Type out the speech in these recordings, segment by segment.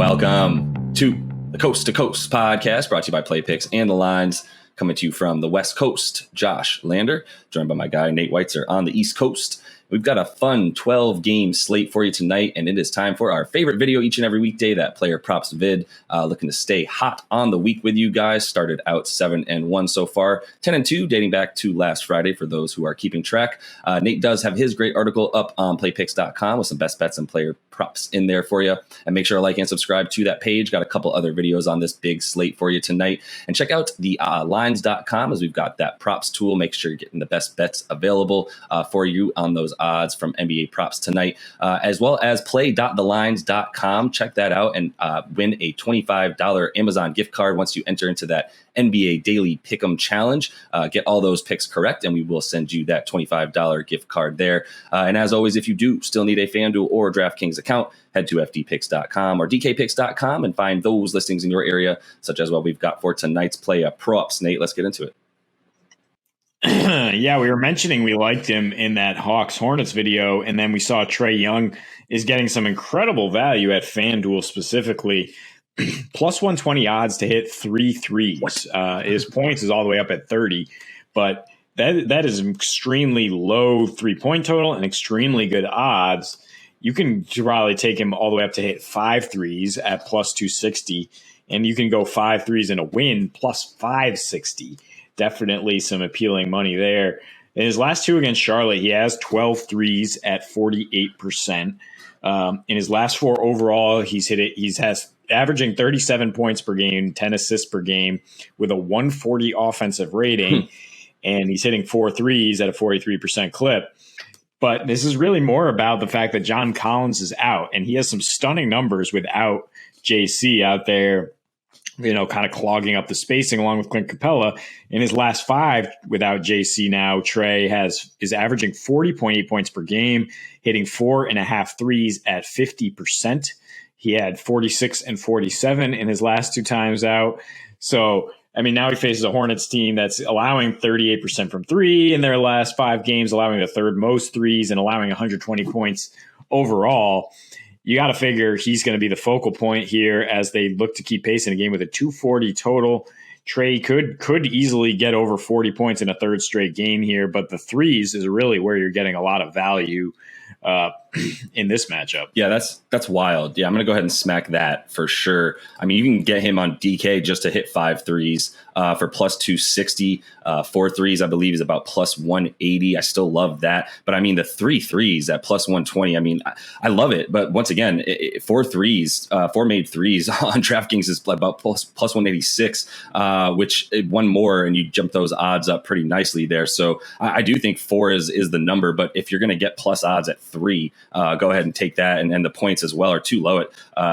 Welcome to the Coast to Coast podcast, brought to you by Play Picks and the Lines, coming to you from the West Coast. Josh Lander, joined by my guy Nate Weitzer on the East Coast. We've got a fun 12-game slate for you tonight, and it is time for our favorite video each and every weekday, that Player Props vid. Looking to stay hot on the week with you guys. Started out 7-1 so far, 10-2 dating back to last Friday for those who are keeping track. Nate does have his great article up on playpicks.com with some best bets and player props in there for you. And make sure to like and subscribe to that page. Got a couple other videos on this big slate for you tonight. And check out the lines.com as we've got that props tool. Make sure you're getting the best bets available for you on those odds from NBA props tonight, as well as play.thelines.com. Check that out and win a $25 Amazon gift card once you enter into that NBA Daily Pick'em Challenge. Get all those picks correct, and we will send you that $25 gift card there. And as always, if you do still need a FanDuel or DraftKings account, head to fdpicks.com or dkpicks.com and find those listings in your area, such as what we've got for tonight's play props. Nate, let's get into it. Yeah, we were mentioning we liked him in that Hawks-Hornets video, and then we saw Trae Young is getting some incredible value at FanDuel specifically. Plus 120 odds to hit 3 threes. His points is all the way up at 30, but that is extremely low 3-point total and extremely good odds. You can probably take him all the way up to hit 5 threes at plus 260, and you can go 5 threes in a win plus 560. Definitely some appealing money there. In his last two against Charlotte, he has 12 threes at 48%. In his last 4 overall, he's averaging 37 points per game, 10 assists per game with a 140 offensive rating, and he's hitting 4 threes at a 43% clip. But this is really more about the fact that John Collins is out, and he has some stunning numbers without JC out there, kind of clogging up the spacing along with Clint Capella. In his last 5 without JC now, Trae is averaging 40.8 points per game, hitting 4.5 threes at 50%. He had 46 and 47 in his last 2 times out. So, now he faces a Hornets team that's allowing 38% from 3 in their last 5 games, allowing the third most threes and allowing 120 points overall. You got to figure he's going to be the focal point here as they look to keep pace in a game with a 240 total. Trae could easily get over 40 points in a third straight game here, but the threes is really where you're getting a lot of value in this matchup. Yeah, that's wild. Yeah, I'm going to go ahead and smack that for sure. You can get him on DK just to hit 5 threes for plus 260. 4 threes, I believe, is about plus 180. I still love that. But the 3 threes at plus 120, I love it. But once again, 4 threes, 4 made threes on DraftKings is about plus 186, which one more and you jump those odds up pretty nicely there. So I do think 4 is the number. But if you're going to get plus odds at 3, go ahead and take that. And the points as well are too low.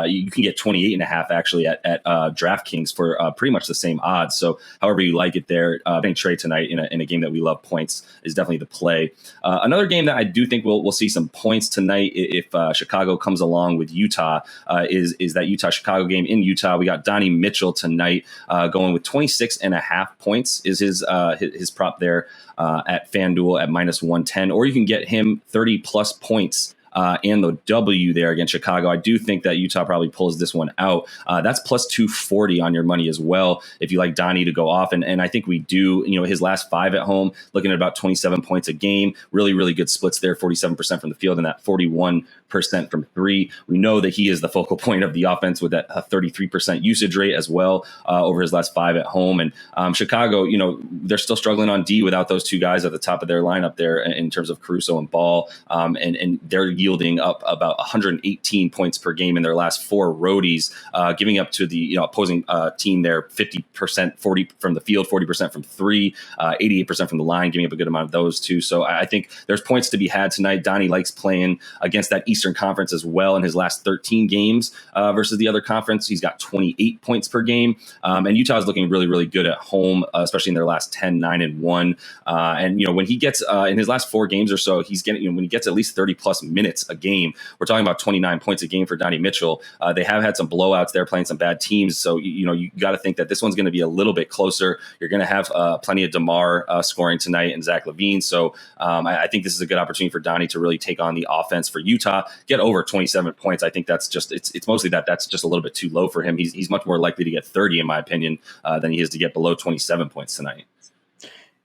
You can get 28.5 actually at DraftKings for pretty much the same odds. So however you like it there, I think Trae tonight in a game that we love, points is definitely the play. Another game that I do think we'll see some points tonight if Chicago comes along with Utah is that Utah-Chicago game in Utah. We got Donovan Mitchell tonight going with 26.5 points is his prop there at FanDuel at minus 110, or you can get him 30 plus points and the W there against Chicago. I do think that Utah probably pulls this one out. That's plus 240 on your money as well if you like Donnie to go off. And I think we do, his last 5 at home, looking at about 27 points a game. Really, really good splits there, 47% from the field and that 41% from 3. We know that he is the focal point of the offense with that 33% usage rate as well over his last 5 at home. And Chicago, they're still struggling on D without those 2 guys at the top of their lineup there in terms of Caruso and Ball. And they're yielding up about 118 points per game in their last 4 roadies, giving up to the opposing team there 50%, 40 from the field, 40% from 3, 88% from the line, giving up a good amount of those too. So I think there's points to be had tonight. Donnie likes playing against that Eastern Conference as well in his last 13 games versus the other conference. He's got 28 points per game. And Utah is looking really, really good at home, especially in their last 10, 9-1. And when he gets in his last 4 games or so, he's getting, when he gets at least 30 plus minutes, minutes a game. We're talking about 29 points a game for Donnie Mitchell. They have had some blowouts there playing some bad teams. So, you got to think that this one's going to be a little bit closer. You're going to have plenty of DeMar scoring tonight and Zach LaVine. So I think this is a good opportunity for Donnie to really take on the offense for Utah, get over 27 points. I think that's just, it's mostly that's just a little bit too low for him. He's much more likely to get 30, in my opinion, than he is to get below 27 points tonight.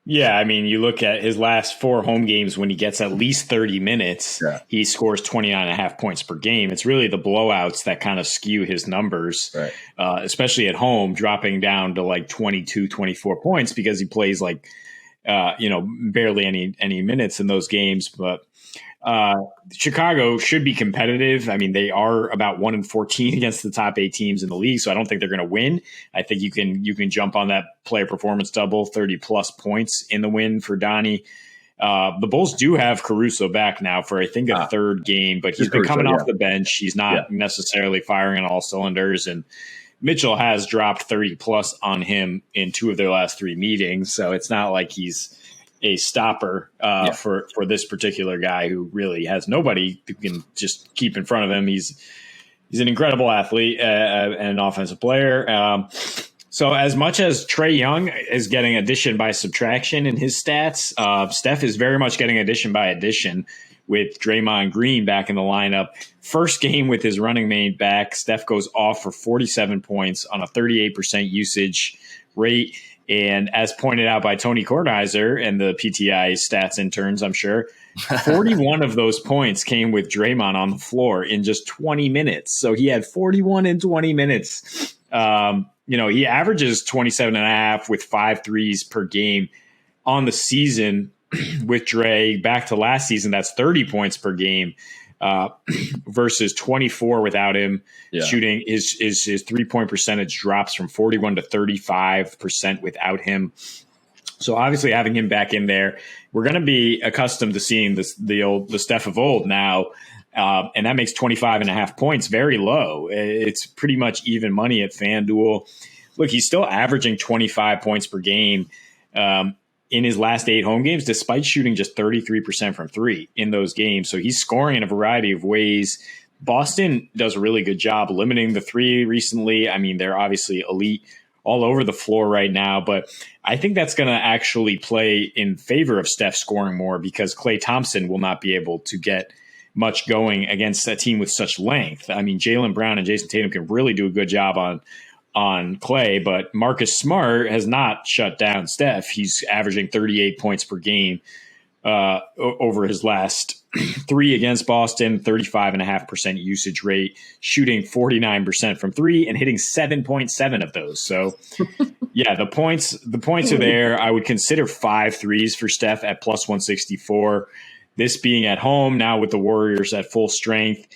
Yeah, I mean, you look at his last 4 home games when he gets at least 30 minutes, he scores 29.5 points per game. It's really the blowouts that kind of skew his numbers, right. Especially at home, dropping down to like 22, 24 points because he plays like, barely any minutes in those games. But Chicago should be competitive. I mean, they are about 1-14 against the top 8 teams in the league, so I don't think they're going to win. I think you can jump on that player performance double, 30 plus points in the win for Donnie. The Bulls do have Caruso back now for I think a third game, but he's been coming off the bench. He's not necessarily firing on all cylinders, and Mitchell has dropped 30 plus on him in 2 of their last 3 meetings, so it's not like he's a stopper for this particular guy who really has nobody who can just keep in front of him. He's an incredible athlete and an offensive player. So as much as Trae Young is getting addition by subtraction in his stats, Steph is very much getting addition by addition with Draymond Green back in the lineup. First game with his running mate back, Steph goes off for 47 points on a 38% usage rate. And as pointed out by Tony Kornheiser and the PTI stats interns, I'm sure, 41 of those points came with Draymond on the floor in just 20 minutes. So he had 41 in 20 minutes. He averages 27.5 with 5 threes per game on the season with Dre. Back to last season, that's 30 points per game versus 24 without him. Shooting his 3-point percentage drops from 41 to 35% without him. So obviously having him back in there, we're going to be accustomed to seeing the Steph of old now. And that makes 25.5 points very low. It's pretty much even money at FanDuel. Look, he's still averaging 25 points per game in his last 8 home games, despite shooting just 33% from 3 in those games. So he's scoring in a variety of ways. Boston does a really good job limiting the 3 recently. I mean, they're obviously elite all over the floor right now, but I think that's going to actually play in favor of Steph scoring more because Klay Thompson will not be able to get much going against a team with such length. I mean, Jaylen Brown and Jason Tatum can really do a good job on Klay, but Marcus Smart has not shut down Steph. He's averaging 38 points per game over his last 3 against Boston, 35.5% usage rate, shooting 49% from 3 and hitting 7.7 of those. So the points are there. I would consider 5 threes for Steph at plus 164. This being at home now with the Warriors at full strength,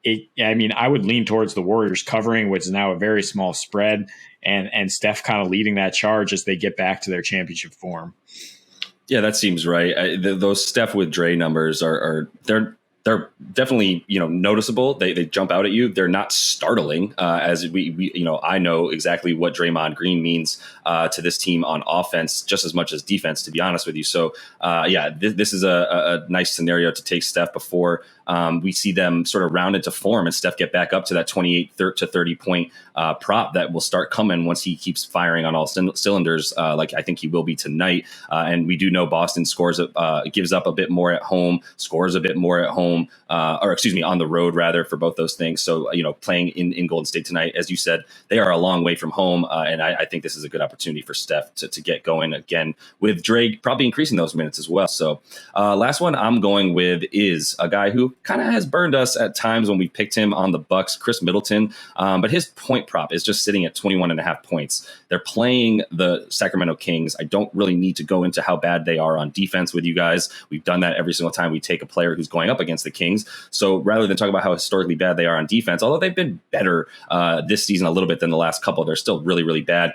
I would lean towards the Warriors covering, which is now a very small spread, and Steph kind of leading that charge as they get back to their championship form. Yeah, that seems right. Those Steph with Dre numbers they're definitely noticeable. They jump out at you. They're not startling as we I know exactly what Draymond Green means to this team on offense just as much as defense, to be honest with you. So this is a nice scenario to take Steph before we see them sort of round into form and Steph get back up to that 28 to 30 point prop that will start coming once he keeps firing on all cylinders, like I think he will be tonight. And we do know Boston gives up a bit more at home, scores a bit more at home, on the road rather, for both those things. So, playing in Golden State tonight, as you said, they are a long way from home. And I think this is a good opportunity for Steph to get going again with Drake probably increasing those minutes as well. So last one I'm going with is a guy who kind of has burned us at times when we picked him on the Bucks, Chris Middleton. But his point prop is just sitting at 21.5 points. They're playing the Sacramento Kings. I don't really need to go into how bad they are on defense with you guys. We've done that every single time we take a player who's going up against the Kings. So rather than talk about how historically bad they are on defense, although they've been better this season a little bit than the last couple, they're still really, really bad.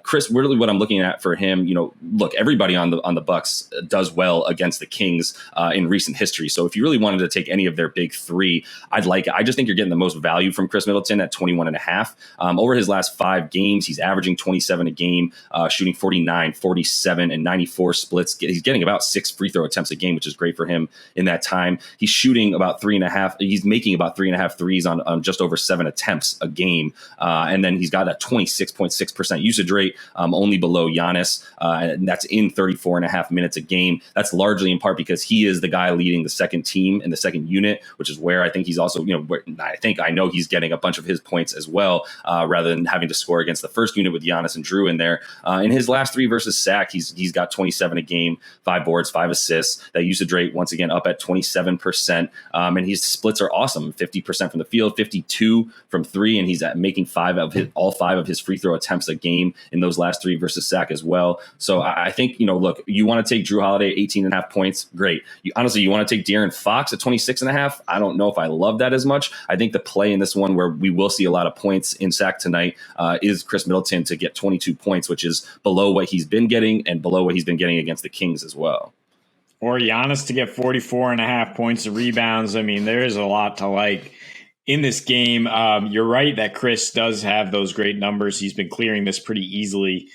Chris, really what I'm looking at for him, look, everybody on the Bucks does well against the Kings in recent history. So if you really wanted to take any of their big 3, I'd like it. I just think you're getting the most value from Chris Middleton at 21.5. Over his last 5 games, he's averaging 27 a game, shooting 49, 47, and 94 splits. He's getting about 6 free throw attempts a game, which is great for him in that time. He's shooting about 3.5. He's making about 3.5 threes on just over 7 attempts a game. And then he's got a 26.6% usage rate, only below Giannis. And that's in 34.5 minutes a game. That's largely in part because he is the guy leading the second team in the second unit, which is where I think he's also, I know he's getting a bunch of his points as well, rather than having to score against the first unit with Giannis and Drew in there. In his last 3 versus Sac, he's got 27 a game, 5 boards, 5 assists. That usage rate, once again, up at 27%. And his splits are awesome, 50% from the field, 52 from 3, and he's making all 5 of his free throw attempts a game in those last 3 versus Sac as well. So I think, look, you want to take Drew Holiday at 18.5 points, great. You want to take De'Aaron Fox at 26.5. I don't know if I love that as much. I think the play in this one where we will see a lot of points in Sac tonight is Chris Middleton to get 22 points, which is below what he's been getting and below what he's been getting against the Kings as well. Or Giannis to get 44.5 points of rebounds. I mean, there is a lot to like in this game. You're right that Chris does have those great numbers. He's been clearing this pretty easily.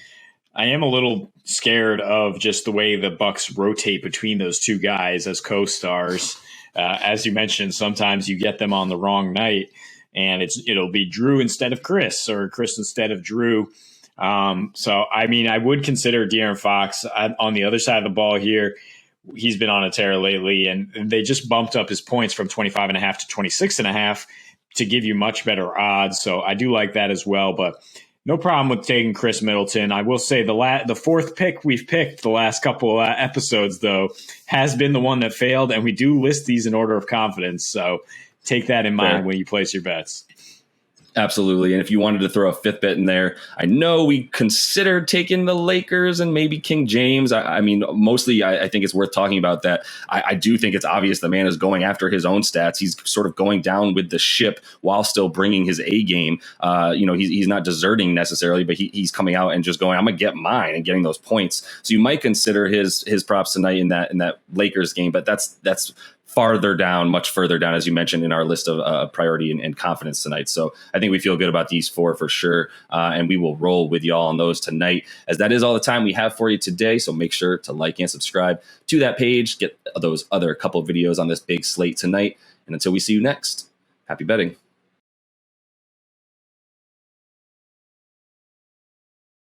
I am a little scared of just the way the Bucks rotate between those two guys as co-stars. As you mentioned, sometimes you get them on the wrong night, and it'll be Drew instead of Chris or Chris instead of Drew. So, I mean, I would consider De'Aaron Fox on the other side of the ball here. He's been on a tear lately, and they just bumped up his points from 25.5 to 26.5 to give you much better odds. So I do like that as well, but no problem with taking Chris Middleton. I will say the fourth pick we've picked the last couple episodes, though, has been the one that failed, and we do list these in order of confidence. So take that in mind when you place your bets. Absolutely. And if you wanted to throw a fifth bet in there, I know we considered taking the Lakers and maybe King James. I mean, mostly I think it's worth talking about that. I do think it's obvious the man is going after his own stats. He's sort of going down with the ship while still bringing his A game. He's not deserting necessarily, but he's coming out and just going, I'm going to get mine and getting those points. So you might consider his props tonight in that Lakers game, but that's much further down, as you mentioned, in our list of priority and confidence tonight. So I think we feel good about these 4 for sure. And we will roll with y'all on those tonight, as that is all the time we have for you today. So make sure to like and subscribe to that page, get those other couple of videos on this big slate tonight. And until we see you next, happy betting.